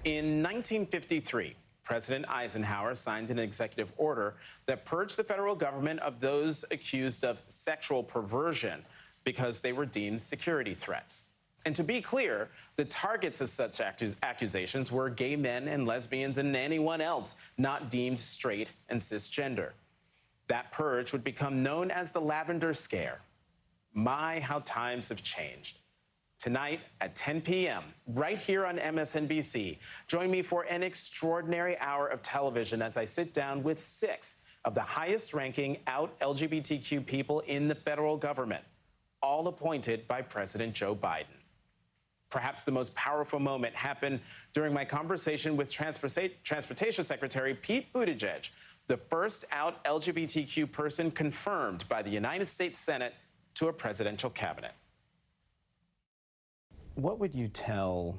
In 1953, President Eisenhower signed an executive order that purged the federal government of those accused of sexual perversion because they were deemed security threats. And to be clear, the targets of such accusations were gay men and lesbians and anyone else not deemed straight and cisgender. That purge would become known as the Lavender Scare. My, how times have changed. Tonight at 10 p.m., right here on MSNBC, join me for an extraordinary hour of television as I sit down with 6 of the highest-ranking out LGBTQ people in the federal government, all appointed by President Joe Biden. Perhaps the most powerful moment happened during my conversation with Transportation Secretary Pete Buttigieg, the first out LGBTQ person confirmed by the United States Senate to a presidential cabinet. What would you tell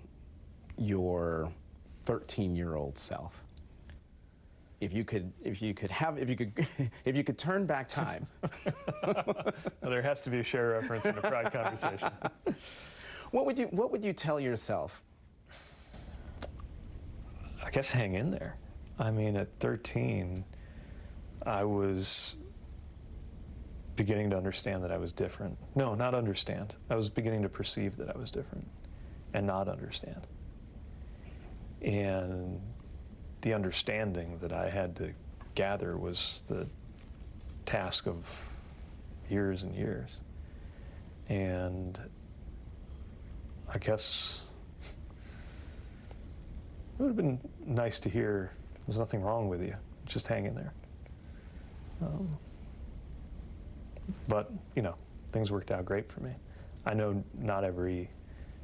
your 13-year-old self if you could turn back time? There has to be a share reference in a pride conversation. What would you tell yourself? I guess hang in there. I mean, at 13, I was beginning to understand that I was different. No, not understand. I was beginning to perceive that I was different and not understand. And the understanding that I had to gather was the task of years and years. And I guess it would have been nice to hear, there's nothing wrong with you, just hang in there. But, you know, things worked out great for me. I know not every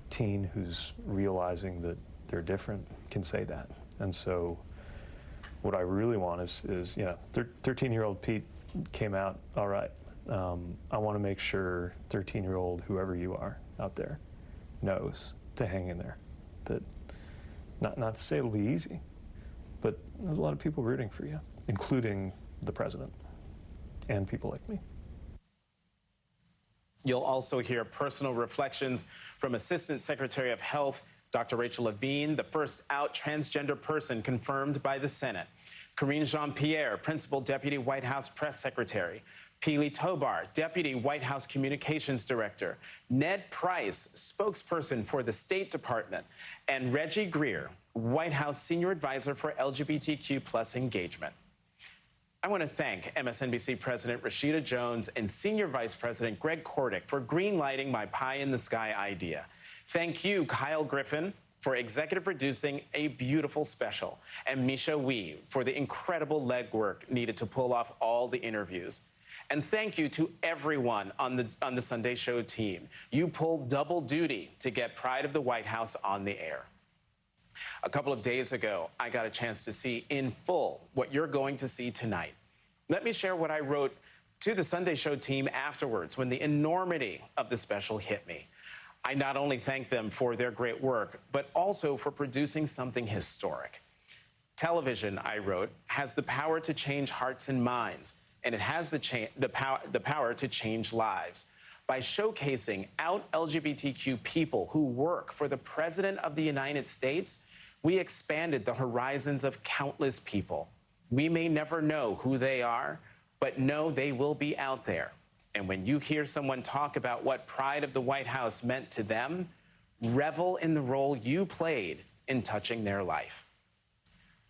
teen who's realizing that they're different can say that. And so what I really want is you know, 13-year-old Pete came out all right. I want to make sure 13-year-old, whoever you are out there, knows to hang in there. That, not to say it'll be easy, but there's a lot of people rooting for you, including the president and people like me. You'll also hear personal reflections from Assistant Secretary of Health, Dr. Rachel Levine, the first out transgender person confirmed by the Senate, Karine Jean-Pierre, Principal Deputy White House Press Secretary, Pili Tobar, Deputy White House Communications Director, Ned Price, spokesperson for the State Department, and Reggie Greer, White House Senior Advisor for LGBTQ+ engagement. I want to thank MSNBC President Rashida Jones and Senior Vice President Greg Kordick for greenlighting my pie-in-the-sky idea. Thank you, Kyle Griffin, for executive producing a beautiful special, and Misha Wee for the incredible legwork needed to pull off all the interviews. And thank you to everyone on the Sunday Show team. You pulled double duty to get Pride of the White House on the air. A couple of days ago, I got a chance to see in full what you're going to see tonight. Let me share what I wrote to the Sunday Show team afterwards when the enormity of the special hit me. I not only thank them for their great work, but also for producing something historic. Television, I wrote, has the power to change hearts and minds, and it has the power to change lives. By showcasing out LGBTQ people who work for the President of the United States, we expanded the horizons of countless people. We may never know who they are, but know they will be out there. And when you hear someone talk about what Pride of the White House meant to them, revel in the role you played in touching their life.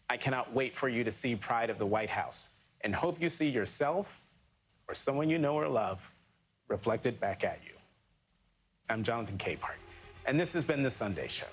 I cannot wait for you to see Pride of the White House and hope you see yourself or someone you know or love reflected back at you. I'm Jonathan Capehart, and this has been The Sunday Show.